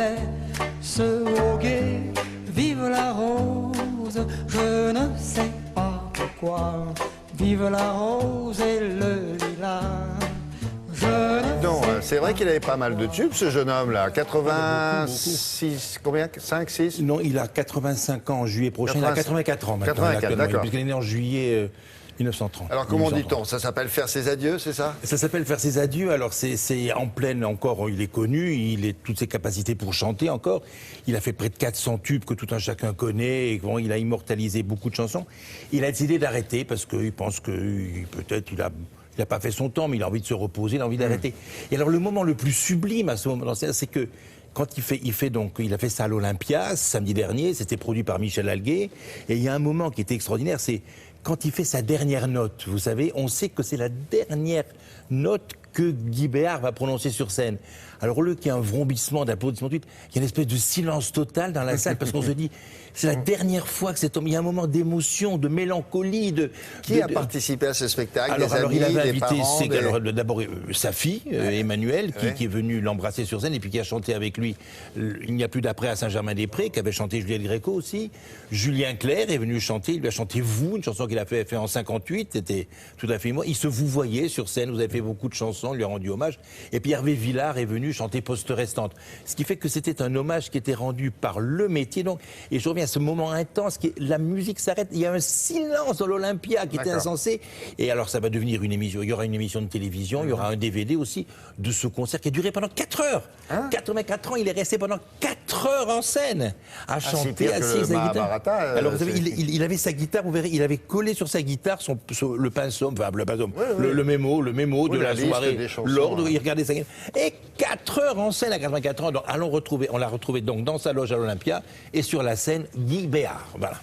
laisse au guet. Vive la rose, je ne sais pas pourquoi. Vive la rose et le lilas. Non, c'est vrai qu'il avait pas mal de tubes, ce jeune homme-là. 86, combien 5, 6? Non, il a 85 ans en juillet prochain. Il a 84 ans maintenant. 84, d'accord. Puisqu'il est né en juillet 1930. Alors, comment 1930. dit-on? Ça s'appelle Faire ses adieux, c'est ça? Ça s'appelle Faire ses adieux. Alors, c'est en pleine encore. Il est connu. Il a toutes ses capacités pour chanter encore. Il a fait près de 400 tubes que tout un chacun connaît. Et bon, il a immortalisé beaucoup de chansons. Il a décidé d'arrêter parce qu'il pense que peut-être il n'a pas fait son temps, mais il a envie de se reposer, il a envie d'arrêter. Et alors, le moment le plus sublime à ce moment-là, c'est que quand il a fait ça à l'Olympia samedi dernier. C'était produit par Michel Alguet. Et il y a un moment qui était extraordinaire, c'est quand il fait sa dernière note. Vous savez, on sait que c'est la dernière note que Guy Béard va prononcer sur scène. Alors, au lieu qu'il y ait un vrombissement d'applaudissements, il y a une espèce de silence total dans la salle parce qu'on se dit, c'est la dernière fois que cet homme. Il y a un moment d'émotion, de mélancolie. Qui a participé à ce spectacle? Alors, des amis, il avait des invité parents, d'abord sa fille, Emmanuelle, qui est venue l'embrasser sur scène et puis qui a chanté avec lui Il n'y a plus d'après à Saint-Germain-des-Prés, qui avait chanté Juliette Gréco aussi. Julien Clerc est venu chanter, il lui a chanté Vous, une chanson qu'il a fait en 58, c'était tout à fait moi. Il se vous voyait sur scène, vous avez fait beaucoup de chansons, il lui a rendu hommage. Et puis Hervé Villard est venu chanter Poste restante. Ce qui fait que c'était un hommage qui était rendu par le métier. Donc, et je reviens à ce moment intense, la musique s'arrête, il y a un silence dans l'Olympia qui était insensé. Et alors ça va devenir une émission, il y aura une émission de télévision, il y aura un DVD aussi de ce concert qui a duré pendant 4 heures. 84 ans, il est resté pendant 4 heures en scène à chanter assis avec sa guitare. Alors vous savez, il avait sa guitare, vous verrez, il avait collé sur sa guitare le pinceau, enfin le pinceau, le mémo de la soirée, l'ordre, il regardait sa guitare. Et 4 heures en scène à 84 ans. Donc, on l'a retrouvé donc dans sa loge à l'Olympia et sur la scène Guy Béard. Voilà.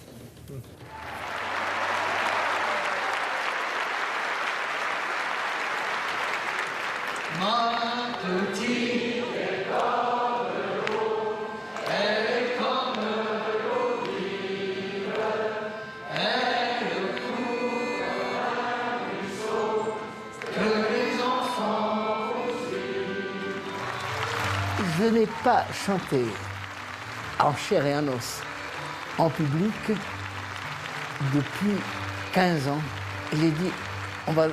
Ma petite est comme l'eau, elle est comme l'eau vive, elle court un ruisseau que les enfants aussi. Je n'ai pas chanté en chair et en os en public depuis 15 ans. Et j'ai dit, on va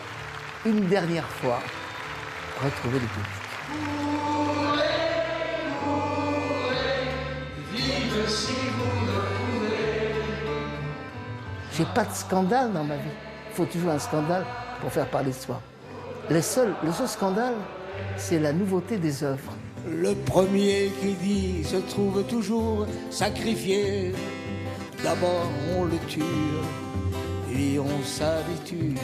une dernière fois retrouver le public. Vive si vous le pouvez. J'ai pas de scandale dans ma vie. Il faut toujours un scandale pour faire parler de soi. Le seul scandale, c'est la nouveauté des œuvres. Le premier qui dit se trouve toujours sacrifié. D'abord on le tue et on s'habitue.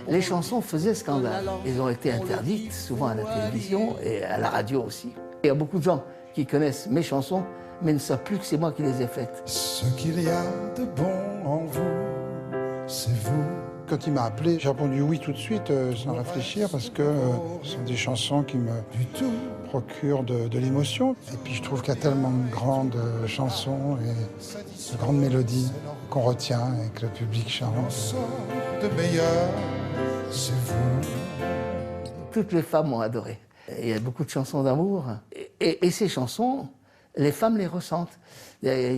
Les chansons faisaient scandale. Elles ont été interdites, souvent à la télévision et à la radio aussi. Il y a beaucoup de gens qui connaissent mes chansons, mais ne savent plus que c'est moi qui les ai faites. Ce qu'il y a de bon en vous, c'est vous. Quand il m'a appelé, j'ai répondu oui tout de suite, sans réfléchir, parce que ce sont des chansons qui me procurent de l'émotion. Et puis je trouve qu'il y a tellement de grandes chansons et de grandes mélodies qu'on retient et que le public chante. De meilleur, c'est vous. Toutes les femmes m'ont adoré. Il y a beaucoup de chansons d'amour. Et ces chansons, les femmes les ressentent. Il y a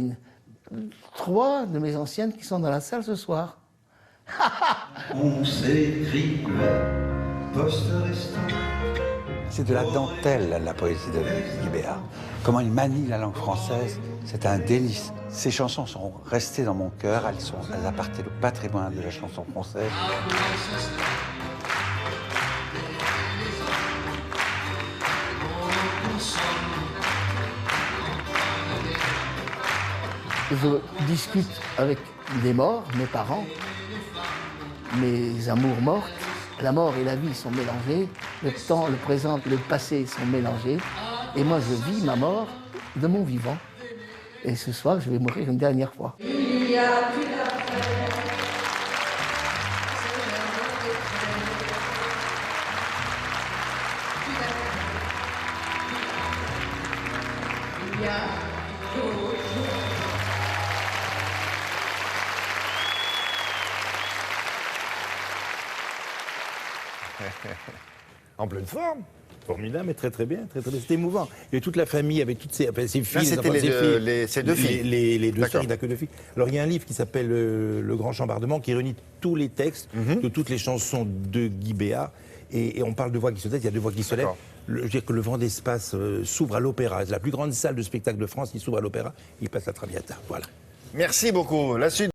3 de mes anciennes qui sont dans la salle ce soir. On s'écrit poste restant. C'est de la dentelle, la poésie de Guy Béard. Comment il manie la langue française, c'est un délice. Ces chansons sont restées dans mon cœur, elles appartiennent au patrimoine de la chanson française. Je discute avec des morts, mes parents, mes amours mortes. La mort et la vie sont mélangées, le temps, le présent, le passé sont mélangés. Et moi, je vis ma mort de mon vivant. Et ce soir, je vais mourir une dernière fois. Il y a plus d'après. Il y a En pleine forme. Formidable, mais très bien, très bien. C'était émouvant. Il y avait toute la famille avec toutes ses filles. Là, c'était ses deux filles. Les deux D'accord. sœurs, il n'a que deux filles. Alors il y a un livre qui s'appelle Le Grand Chambardement qui réunit tous les textes de toutes les chansons de Guy Béard. Et on parle de voix qui se taisent, il y a deux voix qui se lèvent. D'accord. Je veux dire que le vent d'espace s'ouvre à l'opéra. C'est la plus grande salle de spectacle de France qui s'ouvre à l'opéra. Il passe à Traviata. Voilà. Merci beaucoup. La suite.